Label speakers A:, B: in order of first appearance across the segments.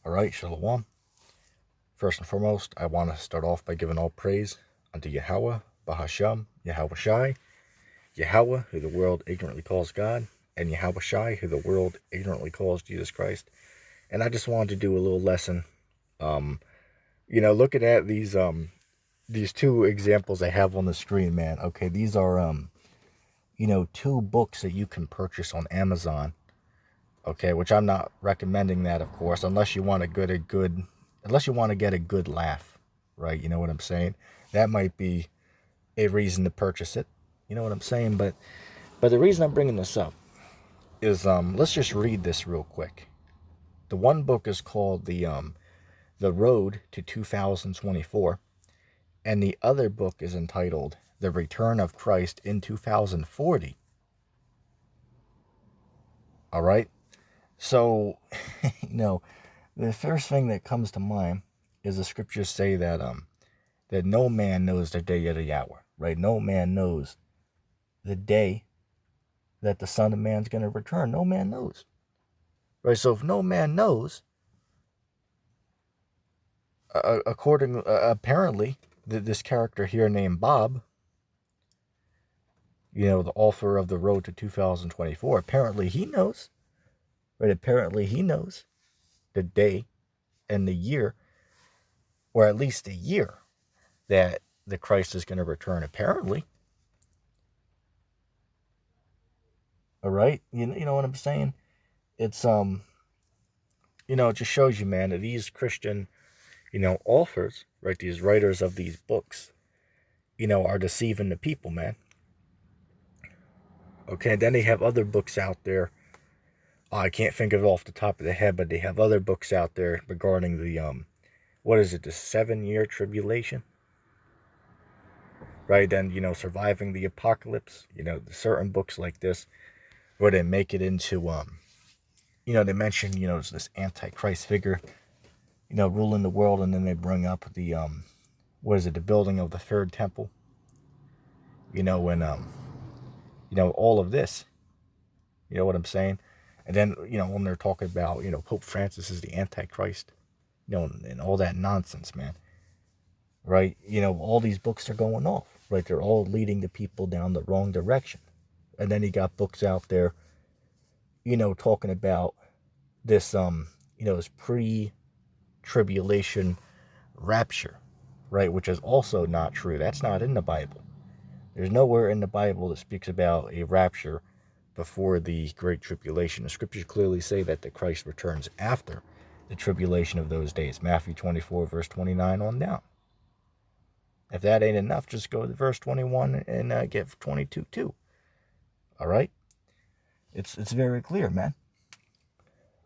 A: All right, Shalom. First and foremost, I want to start off by giving all praise unto Yahweh, Bahasham, Yahweh Shai, Yahweh, who the world ignorantly calls God, and Yahweh Shai, who the world ignorantly calls Jesus Christ. And I just wanted to do a little lesson. Looking at these two examples I have on the screen, man. Okay, these are two books that you can purchase on Amazon. Okay, which I'm not recommending that, of course, unless you want to get a good laugh, right? You know what I'm saying? That might be a reason to purchase it. You know what I'm saying? But the reason I'm bringing this up is let's just read this real quick. The one book is called The Road to 2024, and the other book is entitled The Return of Christ in 2040. All right? So, the first thing that comes to mind is the scriptures say that that no man knows the day or the hour, right? No man knows the day that the Son of Man's going to return. No man knows, right? So if no man knows, apparently, this character here named Bob, the author of The Road to 2024, apparently he knows, right? Apparently he knows the day and the year, or at least the year, that the Christ is going to return, apparently. All right? You know what I'm saying? It's, it just shows you, man, that these Christian, authors, right, these writers of these books, are deceiving the people, man. Okay, then they have other books out there. I can't think of it off the top of the head, but they have other books out there regarding the, the 7-year tribulation? Right, then, surviving the apocalypse, certain books like this, where they make it into, they mention, this Antichrist figure, ruling the world, and then they bring up the, the building of the third temple, and, all of this, you know what I'm saying? And then, when they're talking about, Pope Francis is the Antichrist, and all that nonsense, man, right? All these books are going off, right? They're all leading the people down the wrong direction. And then you got books out there, talking about this, this pre-tribulation rapture, right? Which is also not true. That's not in the Bible. There's nowhere in the Bible that speaks about a rapture before the Great Tribulation. The scriptures clearly say that the Christ returns after the tribulation of those days. Matthew 24, verse 29 on down. If that ain't enough, just go to verse 21 and get 22 too. All right? It's very clear, man.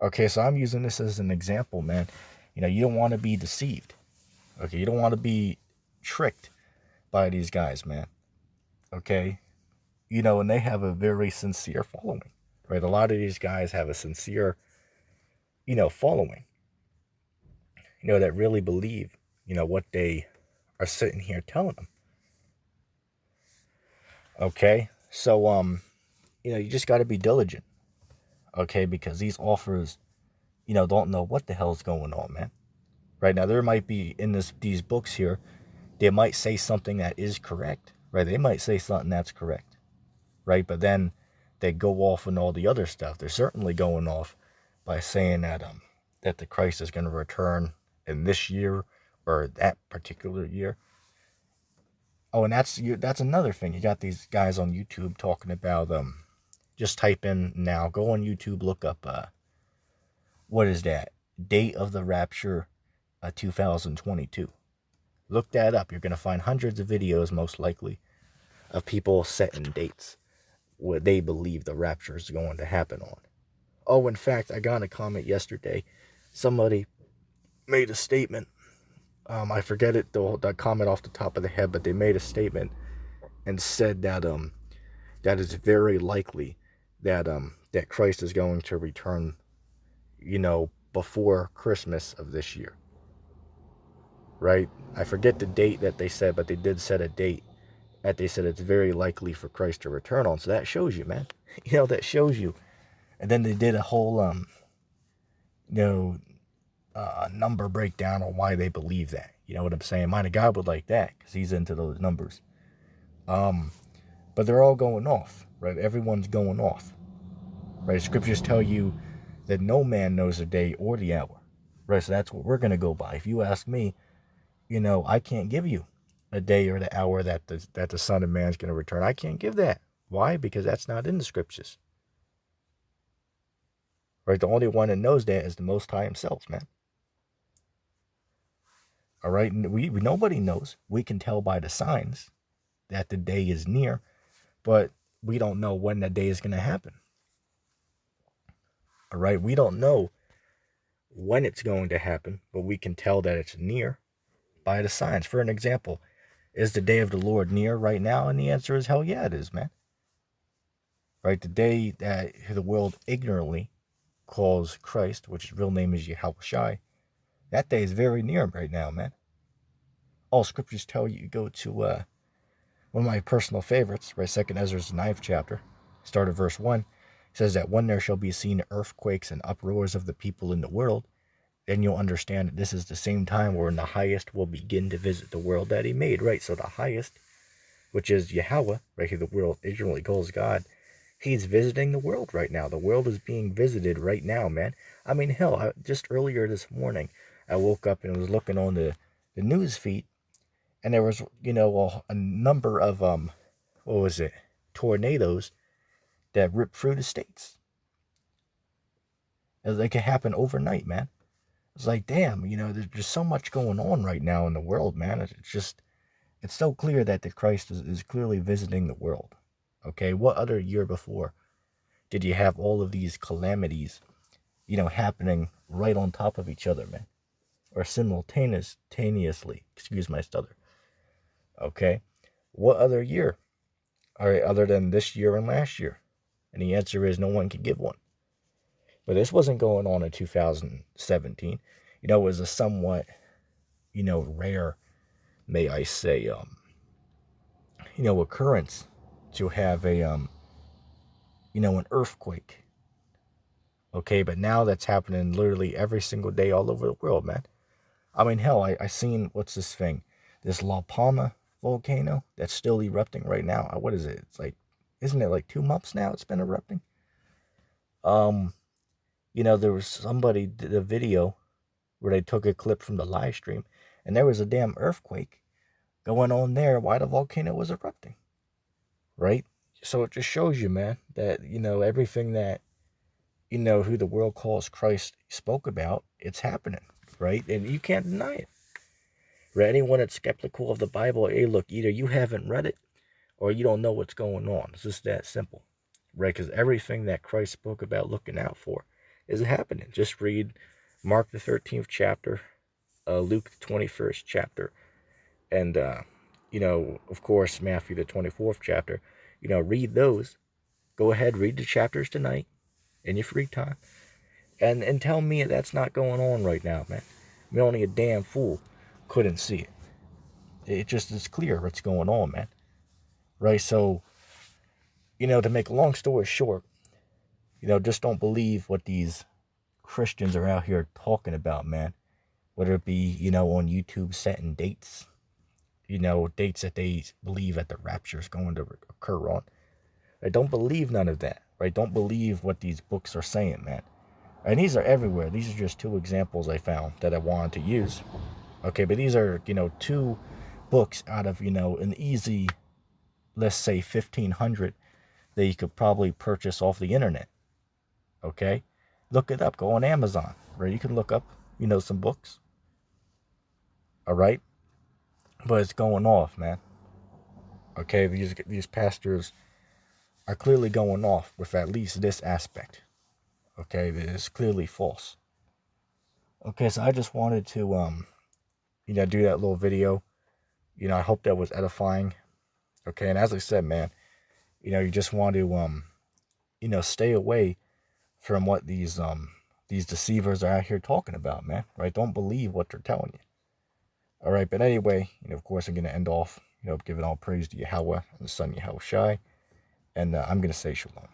A: Okay, so I'm using this as an example, man. You don't want to be deceived. Okay, you don't want to be tricked by these guys, man. Okay? And they have a very sincere following, right? A lot of these guys have a sincere, following, that really believe, what they are sitting here telling them. Okay? So, you just got to be diligent, okay? Because these authors, don't know what the hell's going on, man. Right now, there might be in these books here, they might say something that is correct, right? They might say something that's correct, right? But then they go off on all the other stuff. They're certainly going off by saying that that the Christ is going to return in this year or that particular year. Oh, and that's another thing. You got these guys on YouTube talking about just type in now, go on YouTube, look up what is that? Date of the Rapture 2022. Look that up. You're going to find hundreds of videos, most likely, of people setting dates where they believe the rapture is going to happen on. Oh, in fact, I got a comment yesterday. Somebody made a statement. I forget it, the comment off the top of the head, but they made a statement and said that that it's very likely that that Christ is going to return, before Christmas of this year. Right? I forget the date that they said, but they did set a date that they said it's very likely for Christ to return on. So that shows you, man. That shows you. And then they did a whole number breakdown on why they believe that. You know what I'm saying? Mind God would like that because he's into those numbers. But they're all going off, right? Everyone's going off, right? Scriptures tell you that no man knows the day or the hour, right? So that's what we're going to go by. If you ask me, I can't give you a day or the hour that the Son of Man is going to return. I can't give that. Why? Because that's not in the Scriptures, right? The only one that knows that is the Most High himself, man. All right, nobody knows. We can tell by the signs that the day is near, but we don't know when that day is going to happen. All right, we don't know when it's going to happen, but we can tell that it's near by the signs. For an example, is the day of the Lord near right now? And the answer is hell yeah, it is, man. Right, the day that the world ignorantly calls Christ, which his real name is Yahushua, that day is very near right now, man. All scriptures tell you, go to one of my personal favorites, right? 2 Ezra's 9th chapter, start at verse 1, says that when there shall be seen earthquakes and uproars of the people in the world, then you'll understand that this is the same time wherein the highest will begin to visit the world that he made, right? So the highest, which is Yahweh, right, who the world ignorantly calls God, he's visiting the world right now. The world is being visited right now, man. I mean, hell, just earlier this morning, I woke up and was looking on the news feed, and there was, a number of, tornadoes that ripped through the states. It could happen overnight, man. It's like, damn, there's just so much going on right now in the world, man. It's so clear that the Christ is clearly visiting the world. Okay, what other year before did you have all of these calamities, happening right on top of each other, man? Or simultaneously, excuse my stutter. Okay, what other year? All right, other than this year and last year? And the answer is no one can give one. But this wasn't going on in 2017. It was a somewhat, rare, may I say, occurrence to have an earthquake. Okay, but now that's happening literally every single day all over the world, man. I mean, hell, I seen, what's this thing? This La Palma volcano that's still erupting right now. What is it? It's like, isn't it like 2 months now it's been erupting? There was somebody did a video where they took a clip from the live stream, and there was a damn earthquake going on there while the volcano was erupting. Right? So it just shows you, man, that, everything that, who the world calls Christ spoke about, it's happening, right? And you can't deny it. For anyone that's skeptical of the Bible, hey, look, either you haven't read it or you don't know what's going on. It's just that simple, right? Because everything that Christ spoke about looking out for is happening. Just read Mark the 13th chapter, Luke the 21st chapter, and, of course, Matthew the 24th chapter. Read those. Go ahead, read the chapters tonight in your free time. And tell me that's not going on right now, man. I mean, only a damn fool couldn't see it. It just is clear what's going on, man. Right? So, to make a long story short, just don't believe what these Christians are out here talking about, man. Whether it be, on YouTube setting dates, dates that they believe that the rapture is going to occur on. I don't believe none of that, right? Don't believe what these books are saying, man. And these are everywhere. These are just 2 examples I found that I wanted to use. Okay, but these are, 2 books out of, an easy, let's say 1,500 that you could probably purchase off the internet. Okay? Look it up. Go on Amazon, right? You can look up, some books. All right? But it's going off, man. Okay, these pastors are clearly going off with at least this aspect. Okay, it's clearly false. Okay, so I just wanted to, do that little video. I hope that was edifying. Okay, and as I said, man, you just want to, stay away from what these deceivers are out here talking about, man. Right? Don't believe what they're telling you. All right, but anyway, of course, I'm going to end off, giving all praise to Yahweh and the Son Yahushua, and I'm going to say shalom.